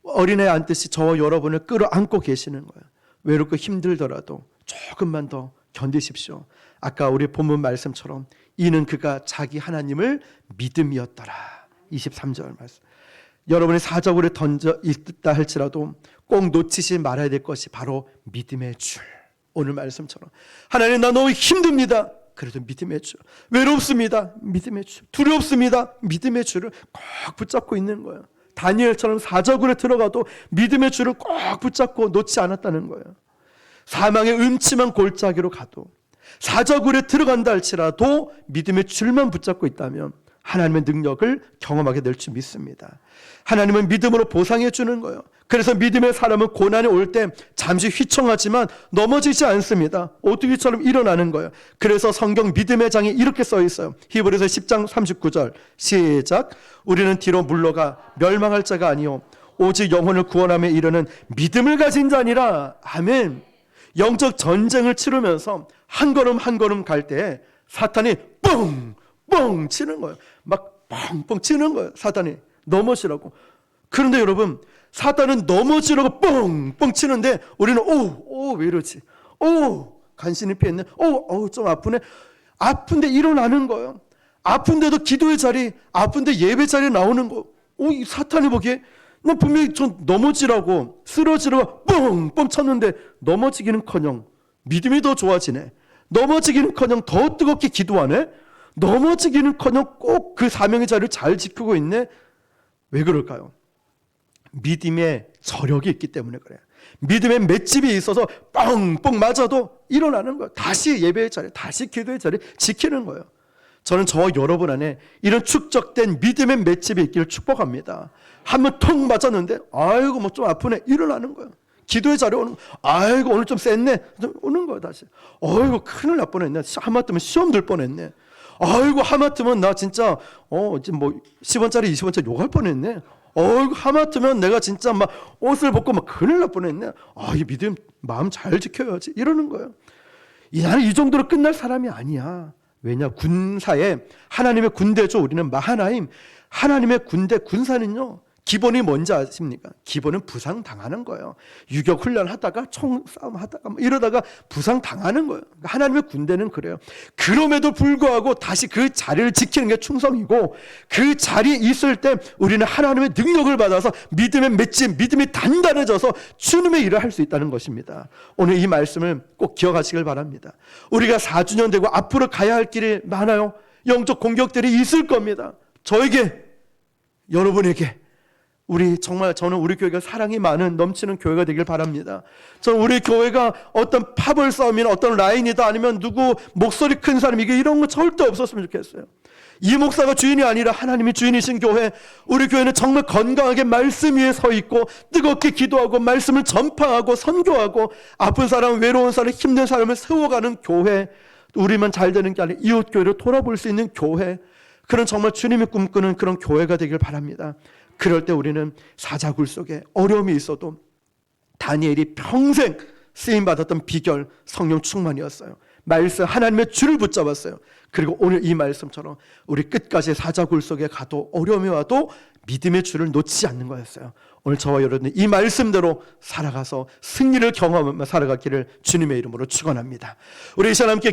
어린아이 안듯이 저와 여러분을 끌어안고 계시는 거예요. 외롭고 힘들더라도 조금만 더 견디십시오. 아까 우리 본문 말씀처럼 이는 그가 자기 하나님을 믿음이었더라. 23절 말씀. 여러분이 사자굴에 던져 있다 할지라도 꼭 놓치지 말아야 될 것이 바로 믿음의 줄. 오늘 말씀처럼 하나님 나 너무 힘듭니다. 그래도 믿음의 줄. 외롭습니다. 믿음의 줄. 두렵습니다. 믿음의 줄을 꼭 붙잡고 있는 거예요. 다니엘처럼 사자굴에 들어가도 믿음의 줄을 꼭 붙잡고 놓지 않았다는 거예요. 사망의 음침한 골짜기로 가도 사자굴에 들어간다 할지라도 믿음의 줄만 붙잡고 있다면 하나님의 능력을 경험하게 될 줄 믿습니다. 하나님은 믿음으로 보상해 주는 거예요. 그래서 믿음의 사람은 고난이 올 때 잠시 휘청하지만 넘어지지 않습니다. 오뚜기처럼 일어나는 거예요. 그래서 성경 믿음의 장에 이렇게 써 있어요. 히브리서 10장 39절 시작. 우리는 뒤로 물러가 멸망할 자가 아니요 오직 영혼을 구원함에 이르는 믿음을 가진 자니라. 아멘. 영적 전쟁을 치르면서 한 걸음 한 걸음 갈 때 사탄이 뻥뻥 치는 거예요. 막 뻥뻥 치는 거예요. 사탄이 넘어지라고. 그런데 여러분, 사탄은 넘어지라고 뻥뻥 치는데 우리는 왜 이러지? 간신히 피했네. 좀 아프네. 아픈데 일어나는 거예요. 아픈데도 기도의 자리, 아픈데 예배 자리에 나오는 거. 이 사탄이 보기에 나 분명히 좀 넘어지라고 쓰러지라고 뻥뻥 쳤는데 넘어지기는커녕 믿음이 더 좋아지네. 넘어지기는커녕 더 뜨겁게 기도하네. 넘어지기는커녕 꼭 그 사명의 자리를 잘 지키고 있네. 왜 그럴까요? 믿음의 저력이 있기 때문에 그래요. 믿음의 맷집이 있어서 뻥뻥 맞아도 일어나는 거예요. 다시 예배의 자리, 다시 기도의 자리 지키는 거예요. 저는 저와 여러분 안에 이런 축적된 믿음의 맷집이 있기를 축복합니다. 한번 턱 맞았는데 아이고 뭐 좀 아프네. 일어나는 거예요. 기도의 자리에 오는 거예요. 아이고 오늘 좀 셌네. 오는 거예요. 다시. 아이고 큰일 날 뻔했네. 하마터면 시험 들 뻔했네. 아이고 하마터면 나 진짜 이제 뭐 10원짜리 20원짜리 욕할 뻔했네. 하마터면 내가 진짜 막 옷을 벗고 막 큰일 날 뻔했네. 이 믿음 마음 잘 지켜야지. 이러는 거예요. 나는 이 정도로 끝날 사람이 아니야. 왜냐? 군사에 하나님의 군대죠. 우리는 마하나임. 하나님의 군대, 군사는요. 기본이 뭔지 아십니까? 기본은 부상당하는 거예요. 유격 훈련하다가 총싸움 하다가 이러다가 부상당하는 거예요. 하나님의 군대는 그래요. 그럼에도 불구하고 다시 그 자리를 지키는 게 충성이고 그 자리에 있을 때 우리는 하나님의 능력을 받아서 믿음의 맺짐, 믿음이 단단해져서 주님의 일을 할 수 있다는 것입니다. 오늘 이 말씀을 꼭 기억하시길 바랍니다. 우리가 4주년 되고 앞으로 가야 할 길이 많아요. 영적 공격들이 있을 겁니다. 저에게, 여러분에게 저는 우리 교회가 사랑이 많은 넘치는 교회가 되길 바랍니다. 저는 우리 교회가 어떤 파벌 싸움이나 어떤 라인이다 아니면 누구 목소리 큰 사람 이런 거 절대 없었으면 좋겠어요. 이 목사가 주인이 아니라 하나님이 주인이신 교회, 우리 교회는 정말 건강하게 말씀 위에 서 있고 뜨겁게 기도하고 말씀을 전파하고 선교하고 아픈 사람, 외로운 사람, 힘든 사람을 세워가는 교회, 우리만 잘 되는 게 아니라 이웃 교회를 돌아볼 수 있는 교회, 그런 정말 주님이 꿈꾸는 그런 교회가 되길 바랍니다. 그럴 때 우리는 사자굴 속에 어려움이 있어도 다니엘이 평생 쓰임받았던 비결 성령 충만이었어요. 말씀 하나님의 줄을 붙잡았어요. 그리고 오늘 이 말씀처럼 우리 끝까지 사자굴 속에 가도 어려움이 와도 믿음의 줄을 놓치지 않는 거였어요. 오늘 저와 여러분이 이 말씀대로 살아가서 승리를 경험하며 살아가기를 주님의 이름으로 축원합니다. 우리 이 시간 함께